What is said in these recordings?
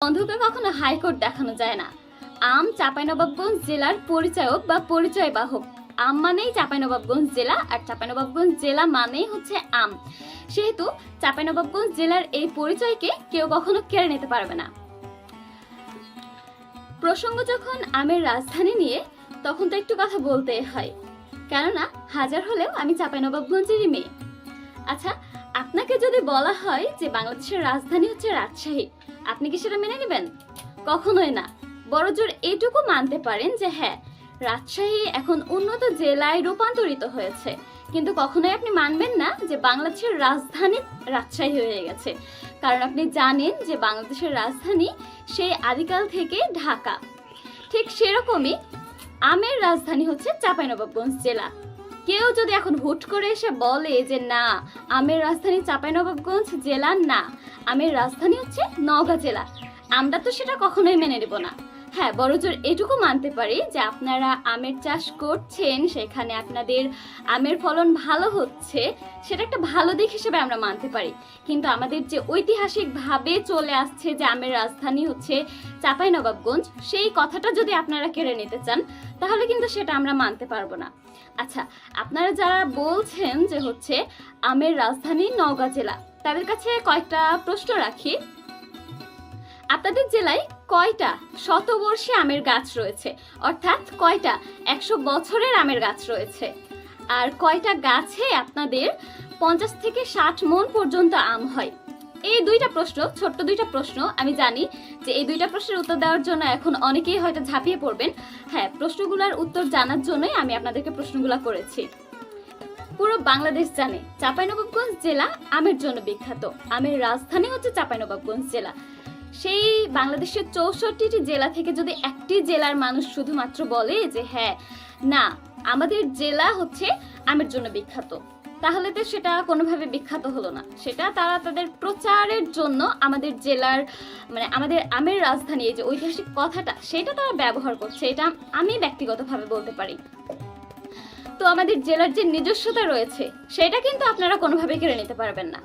বন্ধুকে কখনো হাইকোর্ট দেখানো যায় না। আম চাঁপাইনবাবগঞ্জ জেলার পরিচায়ক বা পরিচয় বাহক। আম মানেই চাঁপাইনবাবগঞ্জ জেলা, আর চাঁপাইনবাবগঞ্জ জেলা মানেই হচ্ছে আম। সেহেতু চাঁপাইনবাবগঞ্জ জেলার এই পরিচয়কে কেউ কখনো কেড়ে নিতে পারবে না। প্রসঙ্গ যখন আমের রাজধানী নিয়ে, তখন তো একটু কথা বলতে হয়, কেননা হাজার হলেও আমি চাঁপাইনবাবগঞ্জেরই মেয়ে। আচ্ছা, আপনাকে যদি বলা হয় যে বাংলাদেশের রাজধানী হচ্ছে রাজশাহী, আপনি কি সেটা মেনে নেবেন? কখনোই না। বড়জোর এটুকু মানতে পারেন যে হ্যাঁ, রাজশাহী এখন উন্নত জেলায় রূপান্তরিত হয়েছে, কিন্তু কখনোই আপনি মানবেন না যে বাংলাদেশের রাজধানী রাজশাহী হয়ে গেছে। কারণ আপনি জানেন যে বাংলাদেশের রাজধানী সেই আদিকাল থেকে ঢাকা। ঠিক সেরকমই আমের রাজধানী হচ্ছে চাঁপাইনবাবগঞ্জ জেলা। কেউ যদি এখন হুট করে এসে বলে যে না, আমের রাজধানী চাঁপাইনবাবগঞ্জ জেলা না, আমের রাজধানী হচ্ছে নওগাঁ জেলা, আমরা তো সেটা কখনোই মেনে নেব না। হ্যাঁ, বড়জোর এটুকু মানতে পারি যে আপনারা আমের চাষ করছেন, সেখানে আপনাদের আমের ফলন ভালো হচ্ছে, সেটা একটা ভালো দিক হিসেবে আমরা মানতে পারি। কিন্তু আমাদের যে ঐতিহাসিকভাবে চলে আসছে যে আমের রাজধানী হচ্ছে চাঁপাইনবাবগঞ্জ, সেই কথাটা যদি আপনারা কেড়ে নিতে চান, তাহলে কিন্তু সেটা আমরা মানতে পারবো না। আচ্ছা, আপনারা যারা বলছেন যে হচ্ছে আমের রাজধানী নওগাঁ জেলা, তাদের কাছে কয়েকটা প্রশ্ন রাখি। আপনাদের জেলায় কয়টা শতবর্ষী আমের গাছ রয়েছে? অর্থাৎ কয়টা 100 বছরের আমের গাছ রয়েছে? আর কয়টা গাছে আপনাদের 50 থেকে 60 মণ পর্যন্ত আম হয়? এই দুইটা প্রশ্ন, ছোট্ট দুইটা প্রশ্ন। আমি জানি যে এই দুইটা প্রশ্নের উত্তর দেওয়ার জন্য এখন অনেকেই হয়তো ঝাঁপিয়ে পড়বেন। হ্যাঁ, প্রশ্নগুলোর উত্তর জানার জন্যই আমি আপনাদেরকে প্রশ্নগুলো করেছি। পুরো বাংলাদেশ জানে চাঁপাইনবাবগঞ্জ জেলা আমের জন্য বিখ্যাত। আমের রাজধানী হচ্ছে চাঁপাইনবাবগঞ্জ জেলা। সেই বাংলাদেশের 64টি জেলা থেকে যদি একটি জেলার মানুষ শুধুমাত্র বলে যে হ্যাঁ, না, আমাদের জেলা হচ্ছে আমের জন্য বিখ্যাত, তাহলে তো সেটা কোনোভাবে বিখ্যাত হলো না। সেটা তারা তাদের প্রচারের জন্য আমাদের জেলার, মানে আমাদের আমের রাজধানী, এই যে ঐতিহাসিক কথাটা, সেটা তারা ব্যবহার করছে। এটা আমি ব্যক্তিগতভাবে বলতে পারি। তো আমাদের জেলার যে নিজস্বতা রয়েছে, সেটা কিন্তু আপনারা কোনোভাবে কেড়ে নিতে পারবেন না।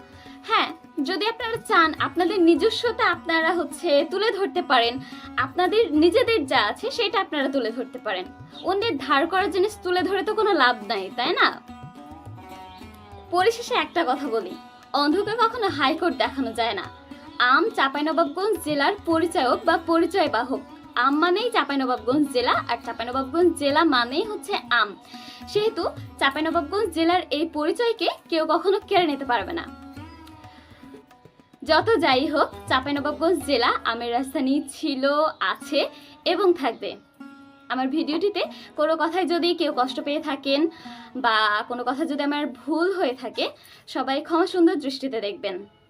হ্যাঁ, যদি আপনারা চান আপনাদের নিজস্বতা আপনারা তুলে ধরতে পারেন, আপনাদের নিজেদের যা আছে সেটা আপনারা তুলে ধরতে পারেন। অন্যের ধার করা জিনিস তুলে ধরে তো কোনো লাভ নাই, তাই না? পরিশেষে একটা কথা বলি, অন্ধকে কখনো হাইকোর্ট দেখানো যায় না। আম চাঁপাইনবাবগঞ্জ জেলার পরিচায়ক বা পরিচয় বাহক। আম মানেই চাঁপাইনবাবগঞ্জ জেলা, আর চাঁপাইনবাবগঞ্জ জেলা মানেই হচ্ছে আম। সেহেতু চাঁপাইনবাবগঞ্জ জেলার এই পরিচয়কে কেউ কখনো কেড়ে নিতে পারবে না। যত যাই হোক, চাঁপাইনবাবগঞ্জ জেলা আমের রাজধানী ছিল, আছে এবং থাকবে। আমার ভিডিওটিতে কোনো কথায় যদি কেউ কষ্ট পেয়ে থাকেন বা কোনো কথা যদি আমার ভুল হয়ে থাকে, সবাই ক্ষমা সুন্দর দৃষ্টিতে দেখবেন।